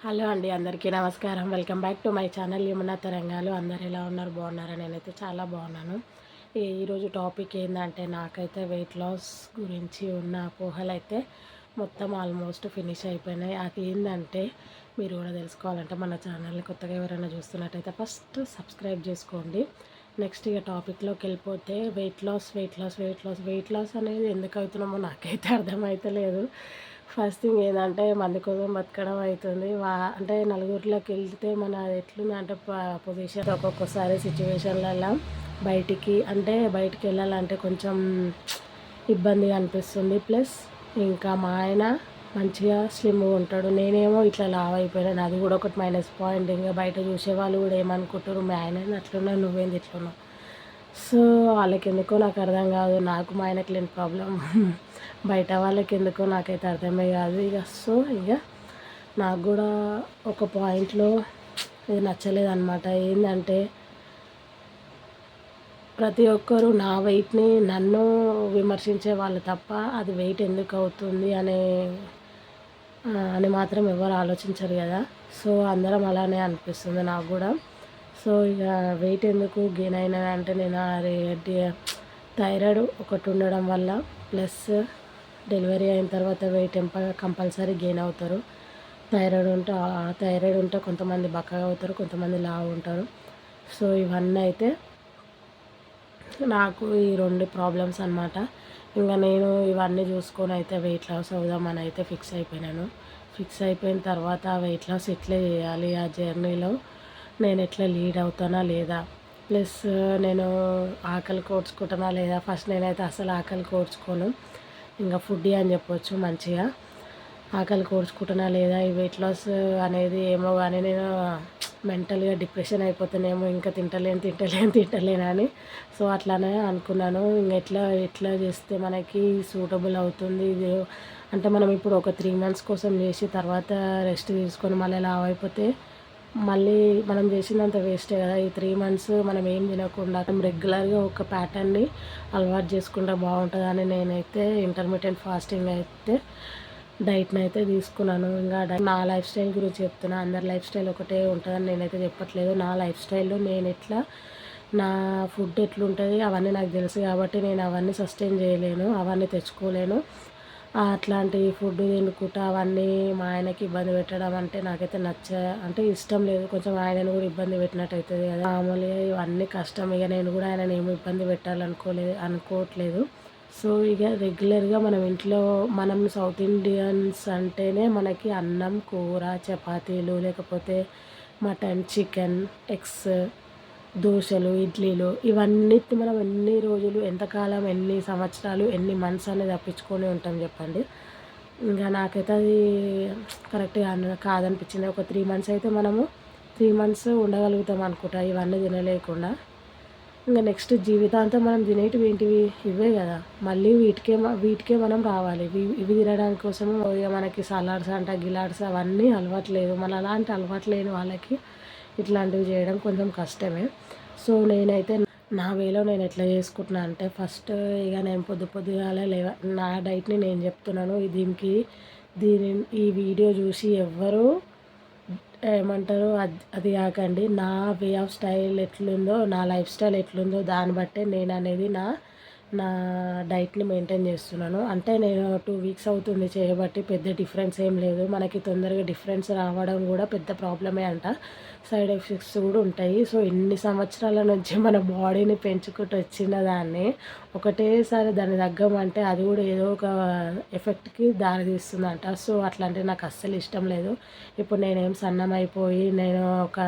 Hello అండి, అందరికీ నమస్కారం. Welcome back to my channel Yamuna తరంగాలు. అందరు ఎలా ఉన్నారు? బాగున్నారా? నేనైతే చాలా బాగున్నాను. ఈరోజు టాపిక్ ఏంటంటే, నాకైతే వెయిట్ లాస్ గురించి ఉన్న అపోహలు అయితే మొత్తం ఆల్మోస్ట్ ఫినిష్ అయిపోయినాయి. అది ఏంటంటే, మీరు కూడా తెలుసుకోవాలంటే మన ఛానల్ని కొత్తగా ఎవరైనా చూస్తున్నట్టయితే ఫస్ట్ సబ్స్క్రైబ్ చేసుకోండి. నెక్స్ట్ ఇక టాపిక్లోకి వెళ్ళిపోతే, వెయిట్ లాస్ అనేది ఎందుకు అవుతున్నామో నాకైతే అర్థమవుతలేదు. ఫస్ట్ థింగ్ ఏంటంటే, మంది కోసం బతకడం అవుతుంది. అంటే నలుగురిలోకి వెళ్తే మన ఎట్లుందంటే పొజిషన్ ఒక్కొక్కసారి సిచ్యువేషన్లలో బయటికి వెళ్ళాలంటే కొంచెం ఇబ్బందిగా అనిపిస్తుంది. ప్లస్ ఇంకా మా ఆయన మంచిగా స్లిమ్గా ఉంటాడు, నేనేమో ఇట్లా లావ్ అయిపోయాను. అది కూడా ఒకటి మైనస్ పాయింట్. ఇంకా బయట చూసేవాళ్ళు కూడా ఏమనుకుంటారు, మీ ఆయన అట్లున్నావు, నువ్వేంది ఇట్లున్నావు. సో వాళ్ళకి ఎందుకో నాకు అర్థం కాదు. నాకు మా ఆయనకి లేని ప్రాబ్లం బయట వాళ్ళకి ఎందుకో నాకైతే అర్థమే కాదు. ఇక నాకు కూడా ఒక పాయింట్లో ఇది నచ్చలేదు అనమాట. ఏంటంటే, ప్రతి ఒక్కరు నా వెయిట్ని నన్ను విమర్శించే వాళ్ళు తప్ప అది వెయిట్ ఎందుకు అవుతుంది అని మాత్రం ఎవరు ఆలోచించరు కదా. సో అందరం అలానే అనిపిస్తుంది నాకు కూడా. సో ఇక వెయిట్ ఎందుకు గెయిన్ అయినా అంటే, నేను థైరాయిడ్ ఒకటి ఉండడం వల్ల, ప్లస్ డెలివరీ అయిన తర్వాత వెయిట్ కంపల్సరీ గెయిన్ అవుతారు. థైరాయిడ్ ఉంటే కొంతమంది బక్కగా అవుతారు, కొంతమంది లావు ఉంటారు. సో ఇవన్నీ అయితే నాకు ఈ రెండు ప్రాబ్లమ్స్ అనమాట. ఇంకా నేను ఇవన్నీ చూసుకొని అయితే వెయిట్ లాస్ అవుదామని అయితే ఫిక్స్ అయిపోయినాను. ఫిక్స్ అయిపోయిన తర్వాత వెయిట్ లాస్ ఎట్లా చేయాలి, ఆ జర్నీలో నేను ఎట్లా లీడ్ అవుతానా లేదా, ప్లస్ నేను ఆకలి కోర్చుకుంటానా లేదా. ఫస్ట్ నేనైతే అసలు ఆకలి కోర్చుకోను, ఇంకా ఫుడ్డీ అని చెప్పొచ్చు. మంచిగా ఆకలి కోర్చుకుంటున్నా లేదా, ఈ వెయిట్ లాస్ అనేది ఏమో కానీ నేను మెంటల్గా డిప్రెషన్ అయిపోతానేమో, ఇంకా తింటలేను అని. సో అట్లానే అనుకున్నాను. ఇంకా ఎట్లా చేస్తే మనకి సూటబుల్ అవుతుంది ఇది అంటే, మనం ఇప్పుడు ఒక 3 months కోసం చేసి తర్వాత రెస్ట్ తీసుకొని మళ్ళీ లావ్ అయిపోతే మళ్ళీ మనం చేసిందంత వేస్టే కదా. ఈ 3 months మనం ఏం తినకుండా రెగ్యులర్గా ఒక ప్యాటర్న్ని అలవాటు చేసుకుంటే బాగుంటుందని నేనైతే ఇంటర్మీడియట్ ఫాస్టింగ్ అయితే డైట్ని అయితే తీసుకున్నాను. ఇంకా నా లైఫ్ స్టైల్ గురించి చెప్తున్నా. అందరి లైఫ్ స్టైల్ ఒకటే ఉంటుందని నేనైతే చెప్పట్లేదు. నా లైఫ్ స్టైల్లో నేను నా ఫుడ్ ఎట్లుంటుంది అవన్నీ నాకు తెలుసు కాబట్టి నేను అవన్నీ సస్టైన్ చేయలేను, అవన్నీ తెచ్చుకోలేను. అట్లాంటి ఫుడ్ తినుకుంటా అవన్నీ మా ఆయనకి ఇబ్బంది పెట్టడం అంటే నాకైతే అంటే ఇష్టం లేదు. కొంచెం ఆయనను కూడా ఇబ్బంది పెట్టినట్టు అవుతుంది కదా. మామూలుగా ఇవన్నీ కష్టం. ఇక నేను కూడా ఆయన ఏమి ఇబ్బంది అనుకోవట్లేదు. సో ఇక రెగ్యులర్గా మనం సౌత్ ఇండియన్స్ అంటేనే మనకి అన్నం, కూర, చపాతీలు, లేకపోతే మటన్, చికెన్, ఎగ్స్, దోశలు, ఇడ్లీలు, ఇవన్నిటిని మనం ఎన్ని రోజులు, ఎంతకాలం, ఎన్ని సంవత్సరాలు, ఎన్ని మంత్స్ అనేది తప్పించుకొని ఉంటాం చెప్పండి. ఇంకా నాకైతే అది కరెక్ట్గా కాదనిపించింది. ఒక 3 months అయితే మనము 3 months ఉండగలుగుతాం అనుకుంటా ఇవన్నీ తినలేకుండా. ఇంకా నెక్స్ట్ జీవితాంతం మనం తినేటివి ఏంటివి, ఇవే కదా. మళ్ళీ వీటికే మనం రావాలి. ఇవి తినడానికి కోసము ఇక మనకి సలాడ్స్ అంట, గిలాడ్స్ అవన్నీ అలవాట్లేదు. మన అలాంటి అలవాటు లేని వాళ్ళకి ఇట్లాంటివి చేయడం కొంచెం కష్టమే. సో నేనైతే నా వేలో నేను ఎట్లా చేసుకుంటున్నా అంటే, ఫస్ట్ ఇక నేను పొద్దుగాల నా డైట్ని నేను చెప్తున్నాను. ఈ వీడియో చూసి ఎవ్వరూ ఏమంటారు అది కాకండి. నా వే ఆఫ్ స్టైల్ ఎట్లుందో, నా లైఫ్ స్టైల్ ఎట్లుందో దాన్ని బట్టే నేను అనేది నా డైట్ని మెయింటైన్ చేస్తున్నాను. అంటే నేను 2 weeks అవుతుంది చేయబట్టి, పెద్ద డిఫరెన్స్ ఏం లేదు. మనకి తొందరగా డిఫరెన్స్ రావడం కూడా పెద్ద ప్రాబ్లమే అంట, సైడ్ ఎఫెక్ట్స్ కూడా ఉంటాయి. సో ఇన్ని సంవత్సరాల నుంచి మన బాడీని పెంచుకుంటూ వచ్చిన దాన్ని ఒకటేసారి దాన్ని తగ్గమంటే అది కూడా ఏదో ఒక ఎఫెక్ట్కి దారితీస్తుందంట. సో అట్లాంటివి నాకు అస్సలు ఇష్టం లేదు. ఇప్పుడు నేనేం సన్నమైపోయి నేను ఒక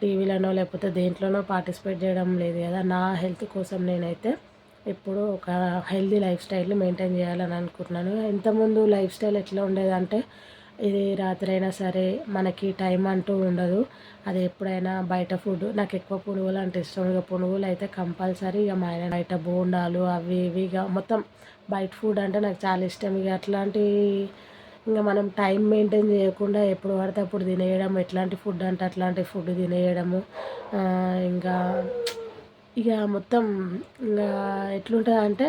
టీవీలోనో లేకపోతే దేంట్లోనో పార్టిసిపేట్ చేయడం లేదు కదా. నా హెల్త్ కోసం నేనైతే ఎప్పుడూ ఒక హెల్తీ లైఫ్ స్టైల్ని మెయింటైన్ చేయాలని అనుకుంటున్నాను. ఇంతకుముందు లైఫ్ స్టైల్ ఎట్లా ఉండేదంటే, ఇది రాత్రి అయినా సరే మనకి టైం అంటూ ఉండదు. అది ఎప్పుడైనా బయట ఫుడ్, నాకు ఎక్కువ పునుగులు అంటే ఇష్టం. ఇక పునుగులు అయితే కంపల్సరీ. ఇక మా ఆయన బయట బోండాలు అవి ఇవి ఇక మొత్తం బయట ఫుడ్ అంటే నాకు చాలా ఇష్టం. ఇక ఇంకా మనం టైం మెయింటైన్ చేయకుండా ఎప్పుడు పడితే అప్పుడు తినేయడం, ఎట్లాంటి ఫుడ్ అంటే అట్లాంటి ఫుడ్ తినేయడము. ఇంకా మొత్తం ఇంకా ఎట్లుంటుంది అంటే,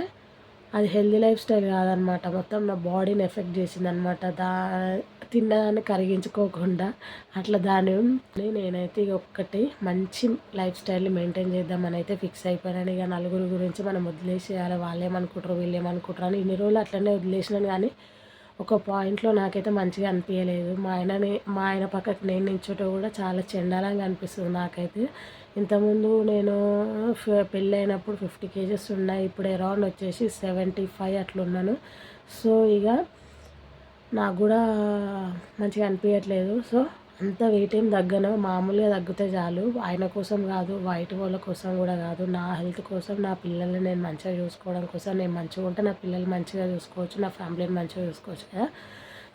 అది హెల్తీ లైఫ్ స్టైల్ కాదనమాట. మొత్తం నా బాడీని ఎఫెక్ట్ చేసిందనమాట. తిన్నదాన్ని కరిగించుకోకుండా అట్లా దాన్ని నేనైతే ఇక ఒక్కటి మంచి లైఫ్ స్టైల్ని మెయింటైన్ చేద్దామని అయితే ఫిక్స్ అయిపోయాను. ఇక నలుగురు గురించి మనం వదిలేసేయాలి, వాళ్ళు ఏమనుకుంటారు వీళ్ళు ఏమనుకుంటారు అని ఇన్ని రోజులు అట్లనే వదిలేసినాను. కానీ ఒక పాయింట్లో నాకైతే మంచిగా అనిపించలేదు. మా ఆయన పక్కకు నేను నించోటో కూడా చాలా చెండాలంగా అనిపిస్తుంది నాకైతే. ఇంతకుముందు నేను పెళ్ళైనప్పుడు 50 కేజెస్ ఉన్నాయి, ఇప్పుడు అరౌండ్ వచ్చేసి 75 అట్లా ఉన్నాను. సో ఇక నాకు కూడా మంచిగా అనిపించట్లేదు. సో అంత వెయిట్ ఏం తగ్గను, మామూలుగా తగ్గితే చాలు. ఆయన కోసం కాదు, బయట వాళ్ళ కోసం కూడా కాదు, నా హెల్త్ కోసం, నా పిల్లల్ని నేను మంచిగా చూసుకోవడం కోసం. నేను మంచిగా ఉంటే నా పిల్లలు మంచిగా చూసుకోవచ్చు, నా ఫ్యామిలీని మంచిగా చూసుకోవచ్చు కదా.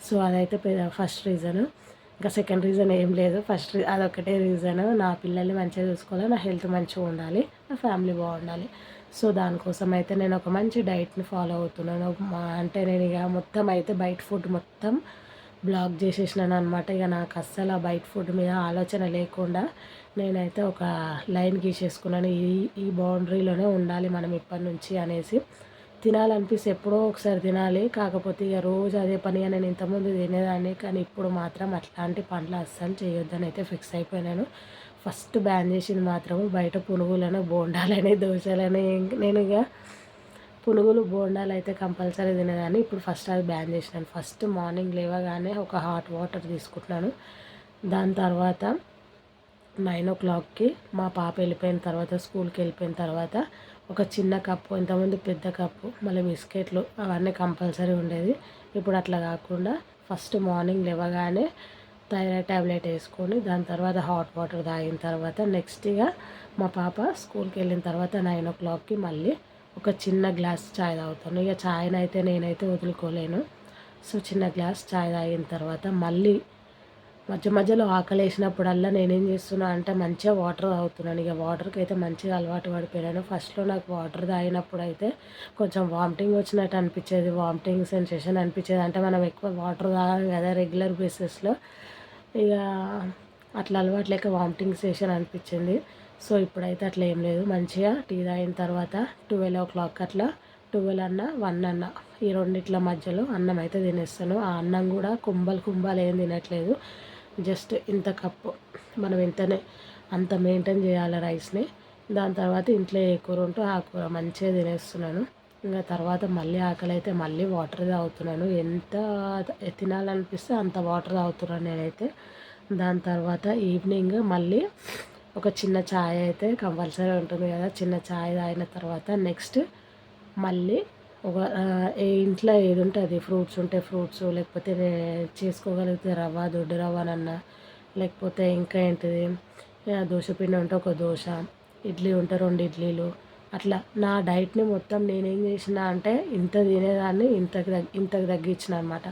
సో అదైతే ఫస్ట్ రీజను. ఇంకా సెకండ్ రీజన్ ఏం లేదు, అదొక్కటే రీజను. నా పిల్లల్ని మంచిగా చూసుకోవాలి, నా హెల్త్ మంచిగా ఉండాలి, నా ఫ్యామిలీ బాగుండాలి. సో దానికోసం అయితే నేను ఒక మంచి డైట్ని ఫాలో అవుతున్నాను. అంటే నేను ఇక మొత్తం అయితే బయట ఫుడ్ మొత్తం బ్లాక్ చేసేసినాను అనమాట. ఇక నాకు అస్సలు ఆ బయట ఫుడ్ మీద ఆలోచన లేకుండా నేనైతే ఒక లైన్ గీసేసుకున్నాను. ఈ బౌండరీలోనే ఉండాలి మనం ఇప్పటి నుంచి అనేసి. తినాలనిపిస్తే ఎప్పుడో ఒకసారి తినాలి, కాకపోతే ఇక రోజు అదే పనిగా నేను ఇంతకుముందు తినేదాన్ని. కానీ ఇప్పుడు మాత్రం అట్లాంటి పనులు అస్సలు చేయొద్దని అయితే ఫిక్స్ అయిపోయినాను. ఫస్ట్ బ్యాన్ చేసింది మాత్రము బయట పునుగులను, బోండాలని, దోశలని. నేను ఇక పునుగులు, బోండాలు అయితే కంపల్సరీ తినేదాన్ని. ఇప్పుడు ఫస్ట్ అది బ్యాన్ చేసినాను. ఫస్ట్ మార్నింగ్ లేవగానే ఒక హాట్ వాటర్ తీసుకుంటున్నాను. దాని తర్వాత 9 o'clockకి మా పాప వెళ్ళిపోయిన తర్వాత, స్కూల్కి వెళ్ళిపోయిన తర్వాత ఒక చిన్న కప్పు, ఇంతకుముందు పెద్ద కప్పు, మళ్ళీ బిస్కెట్లు అవన్నీ కంపల్సరీ ఉండేది. ఇప్పుడు అట్లా కాకుండా ఫస్ట్ మార్నింగ్ లేవగానే థైరాయిడ్ ట్యాబ్లెట్ వేసుకొని దాని తర్వాత హాట్ వాటర్ తాగిన తర్వాత నెక్స్ట్ ఇక మా పాప స్కూల్కి వెళ్ళిన తర్వాత 9 o'clockకి మళ్ళీ ఒక చిన్న గ్లాస్ చాయ్ తాగుతాను. ఇక చాయ్నైతే నేనైతే వదులుకోలేను. సో చిన్న గ్లాస్ చాయ్ తాగిన తర్వాత మళ్ళీ మధ్యలో ఆకలి వేసినప్పుడల్లా నేనేం చేస్తున్నా అంటే మంచిగా వాటర్ తాగుతున్నాను. ఇక వాటర్కి అయితే మంచిగా అలవాటు పడిపోయాను. ఫస్ట్లో నాకు వాటర్ తాగినప్పుడు అయితే కొంచెం వామిటింగ్ వచ్చినట్టు అనిపించేది, వామిటింగ్ సెన్సేషన్ అనిపించేది. అంటే మనం ఎక్కువ వాటర్ తాగాలి కదా రెగ్యులర్ బేసిస్లో, ఇక అట్లా అలవాటు లేక వామిటింగ్ సెషన్ అనిపించింది. సో ఇప్పుడైతే అట్లా ఏం లేదు, మంచిగా టీ తాగిన తర్వాత 12 o'clock అట్లా 12 అన్న 1 అన్న ఈ రెండిట్ల మధ్యలో అన్నం అయితే తినేస్తాను. ఆ అన్నం కూడా కుంభాలు ఏం తినట్లేదు, జస్ట్ ఇంత కప్పు, మనం ఇంతనే అంత మెయింటైన్ చేయాలి రైస్ని. దాని తర్వాత ఇంట్లో ఏ కూర ఉంటో ఆ కూర మంచిగా తినేస్తున్నాను. ఇంకా తర్వాత మళ్ళీ ఆకలి అయితే మళ్ళీ వాటర్ తాగుతున్నాను. ఎంత తినాలనిపిస్తే అంత వాటర్ తాగుతున్నాను నేనైతే. దాని తర్వాత ఈవినింగ్ మళ్ళీ ఒక చిన్న ఛాయ్ అయితే కంపల్సరీ ఉంటుంది కదా. చిన్న ఛాయ్ తాగిన తర్వాత నెక్స్ట్ మళ్ళీ ఒక ఇంట్లో ఏది ఉంటే అది, ఫ్రూట్స్ ఉంటే ఫ్రూట్స్, లేకపోతే చేసుకోగలిగితే రవ్వ, దొడ్డు రవ్వనన్నా, లేకపోతే ఇంకా ఏంటిది దోశ పిండి ఉంటే ఒక దోశ, ఇడ్లీ ఉంటే 2 ఇడ్లీలు, అట్లా నా డైట్ని మొత్తం నేనేం చేసిన అంటే ఇంత తినేదాన్ని ఇంతకు తగ్గించిన అనమాట.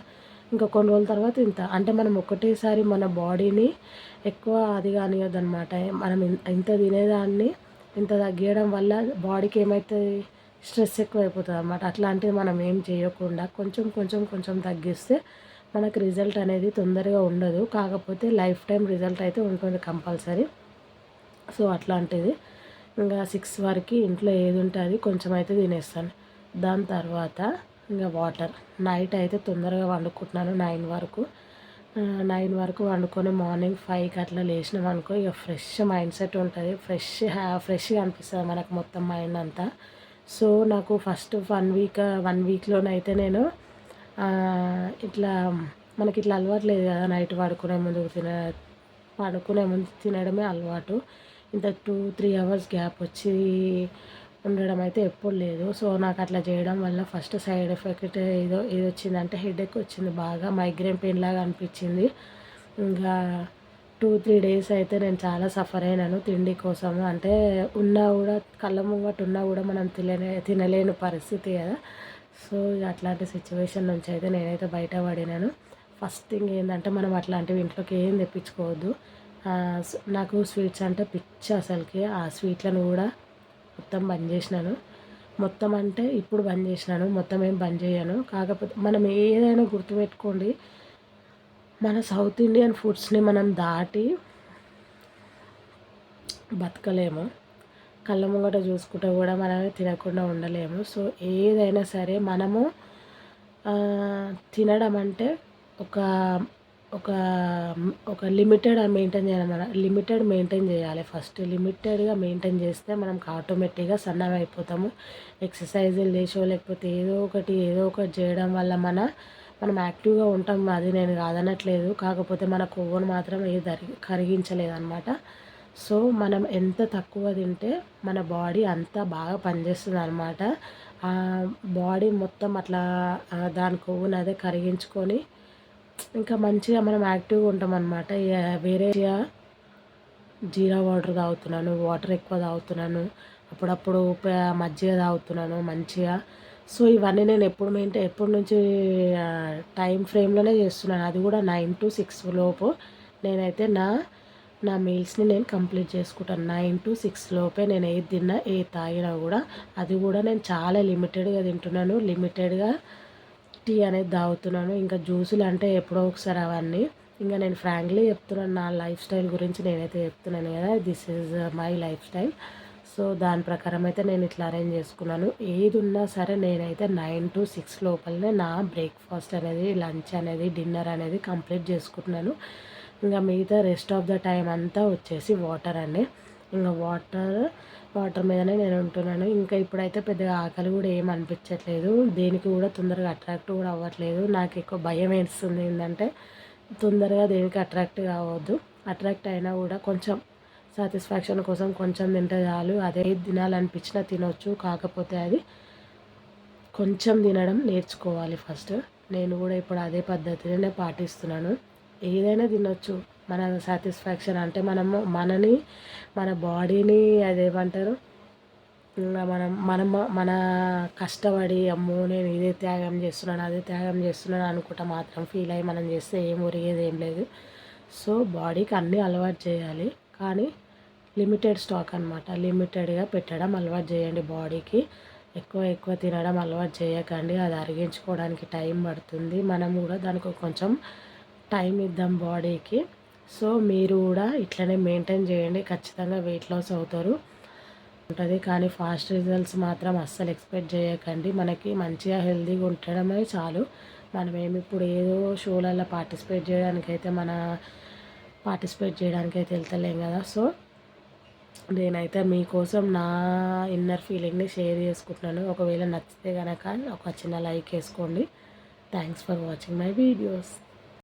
ఇంకా కొన్ని రోజుల తర్వాత ఇంత, అంటే మనం ఒకటేసారి మన బాడీని ఎక్కువ అది కానియద్దనమాట. మనం ఇంత తినేదాన్ని ఇంత తగ్గియడం వల్ల బాడీకి ఏమవుతుంది, స్ట్రెస్ ఎక్కువైపోతుంది అన్నమాట. అట్లాంటివి మనం ఏం చేయకుండా కొంచెం తగ్గిస్తే మనకు రిజల్ట్ అనేది తొందరగా ఉండదు, కాకపోతే లైఫ్ టైం రిజల్ట్ అయితే ఉంటుంది కంపల్సరీ. సో అట్లాంటిది ఇంకా 6 వరకు ఇంట్లో ఏది ఉంటే అది కొంచెం అయితే తినేస్తాను. దాని తర్వాత ఇంకా వాటర్. నైట్ అయితే తొందరగా వండుకుంటున్నాను 9 వరకు వండుకొని మార్నింగ్ 5కి అట్లా లేచినాం అనుకో, ఇక ఫ్రెష్ మైండ్ సెట్ ఉంటుంది, ఫ్రెష్గా అనిపిస్తుంది మనకు మొత్తం మైండ్ అంతా. సో నాకు ఫస్ట్ 1 వీక్లోనైతే నేను ఇట్లా మనకి ఇట్లా అలవాటు లేదు కదా, నైట్ పడుకునే ముందు తినడమే అలవాటు. ఇంత 2-3 అవర్స్ గ్యాప్ వచ్చి ఉండడం అయితే ఎప్పుడు లేదు. సో నాకు అట్లా చేయడం వల్ల ఫస్ట్ సైడ్ ఎఫెక్ట్ ఏది వచ్చిందంటే హెడేక్ వచ్చింది, బాగా మైగ్రేన్ పెయిన్ లాగా అనిపించింది. ఇంకా 2-3 డేస్ అయితే నేను చాలా సఫర్ అయినాను తిండి కోసము. అంటే ఉన్నా కూడా కళ్ళ ముంగట ఉన్నా కూడా మనం తినలేని పరిస్థితి కదా. సో ఇక అట్లాంటి సిచ్యువేషన్ నుంచి అయితే నేనైతే బయటపడినాను. ఫస్ట్ థింగ్ ఏంటంటే మనం అట్లాంటివి ఇంట్లోకి ఏం తెప్పించుకోవద్దు. నాకు స్వీట్స్ అంటే పిచ్చి అసలుకి. ఆ స్వీట్లను కూడా మొత్తం బంద్ చేసినాను. మొత్తం అంటే ఇప్పుడు బంద్ చేసినాను, మొత్తం ఏం బంద్ చేయను. కాకపోతే మనం ఏదైనా గుర్తుపెట్టుకోండి, మన సౌత్ ఇండియన్ ఫుడ్స్ని మనం దాటి బతకలేము. కళ్ళ ముంగట చూసుకుంటూ కూడా మనమే తినకుండా ఉండలేము. సో ఏదైనా సరే మనము తినడం అంటే ఒక ఒక ఒక లిమిటెడ్ మెయింటైన్ చేయాలి. లిమిటెడ్ మెయింటైన్ చేయాలి ఫస్ట్. లిమిటెడ్గా మెయింటైన్ చేస్తే మనం ఆటోమేటిక్గా సన్నగా అయిపోతాము. ఎక్సర్సైజులు చేసో లేకపోతే ఏదో ఒకటి చేయడం వల్ల మనం యాక్టివ్గా ఉంటాం. అది నేను కాదనట్లేదు. కాకపోతే మన కొవ్వును మాత్రం ఏది కరిగించలేదన్నమాట. సో మనం ఎంత తక్కువ తింటే మన బాడీ అంత బాగా పనిచేస్తుంది అనమాట. బాడీ మొత్తం అట్లా దాని కొవ్వుని అదే కరిగించుకొని ఇంకా మంచిగా మనం యాక్టివ్గా ఉంటామన్నమాట. వేరే జీరా వాటర్ తాగుతున్నాను, వాటర్ ఎక్కువ తాగుతున్నాను, అప్పుడప్పుడు మజ్జిగ తాగుతున్నాను మంచిగా. సో ఇవన్నీ నేను ఎప్పటి నుంచి టైం ఫ్రేమ్లోనే చేస్తున్నాను. అది కూడా 9 to 6 లోపు నేనైతే నా మీల్స్ని నేను కంప్లీట్ చేసుకుంటాను. 9 to 6 లోపే నేను ఏది తిన్నా ఏది తాగినా కూడా అది కూడా నేను చాలా లిమిటెడ్గా తింటున్నాను. లిమిటెడ్గా టీ అనేది తాగుతున్నాను. ఇంకా జ్యూసులు అంటే ఎప్పుడో ఒకసారి అవన్నీ. ఇంకా నేను ఫ్రాంక్లీ చెప్తున్నాను, నా లైఫ్ స్టైల్ గురించి నేనైతే చెప్తున్నాను కదా, this is my life style. So దాని ప్రకారం అయితే నేను ఇట్లా అరేంజ్ చేసుకున్నాను. ఏది ఉన్నా సరే నేనైతే 9 to 6 లోపలనే నా బ్రేక్ఫాస్ట్ అనేది, లంచ్ అనేది, డిన్నర్ అనేది కంప్లీట్ చేసుకుంటున్నాను. ఇంకా మిగతా రెస్ట్ ఆఫ్ ద టైం అంతా వచ్చేసి వాటర్ అండి. ఇంకా వాటర్ మీదనే నేను ఉంటున్నాను. ఇంకా ఇప్పుడైతే పెద్దగా ఆకలి కూడా ఏం అనిపించట్లేదు. దేనికి కూడా తొందరగా అట్రాక్ట్ కూడా అవ్వట్లేదు. నాకు ఎక్కువ భయం వేస్తుంది ఏంటంటే తొందరగా దేనికి అట్రాక్ట్ కావద్దు. అట్రాక్ట్ అయినా కూడా కొంచెం సాటిస్ఫాక్షన్ కోసం కొంచెం తింటే చాలు. అదే తినాలనిపించినా తినొచ్చు. కాకపోతే అది కొంచెం తినడం నేర్చుకోవాలి ఫస్ట్. నేను కూడా ఇప్పుడు అదే పద్ధతినే పాటిస్తున్నాను. ఏదైనా తినొచ్చు. మన సాటిస్ఫాక్షన్ అంటే మన బాడీని అదేమంటారు, ఇంకా మన కష్టపడి అమ్మో నేను ఇదే త్యాగం చేస్తున్నాను అదే త్యాగం చేస్తున్నాను అనుకుంటా మాత్రం ఫీల్ అయ్యి మనం చేస్తే ఏం ఒరిగేది ఏం లేదు. సో బాడీకి అన్నీ అలవాటు చేయాలి, కానీ లిమిటెడ్ స్టాక్ అనమాట. లిమిటెడ్గా పెట్టడం అలవాటు చేయండి బాడీకి. ఎక్కువ తినడం అలవాటు చేయకండి. అది అరిగించుకోవడానికి టైం పడుతుంది. మనం కూడా దానికి కొంచెం టైం ఇద్దాం బాడీకి. సో మీరు కూడా ఇట్లనే మెయింటైన్ చేయండి. ఖచ్చితంగా వెయిట్ లాస్ అవుతారు ఉంటుంది. కానీ ఫాస్ట్ రిజల్ట్స్ మాత్రం అస్సలు ఎక్స్పెక్ట్ చేయకండి. మనకి మంచిగా హెల్తీగా ఉండడమే చాలు. మనమేమి ఇప్పుడు ఏదో షోలలో పార్టిసిపేట్ చేయడానికైతే వెళ్తలేం కదా. సో నేనైతే మీకోసం నా ఇన్నర్ ఫీలింగ్ని షేర్ చేసుకుంటున్నాను. ఒకవేళ నచ్చితే కనుక ఒక చిన్న లైక్ వేసుకోండి. Thanks for watching my videos.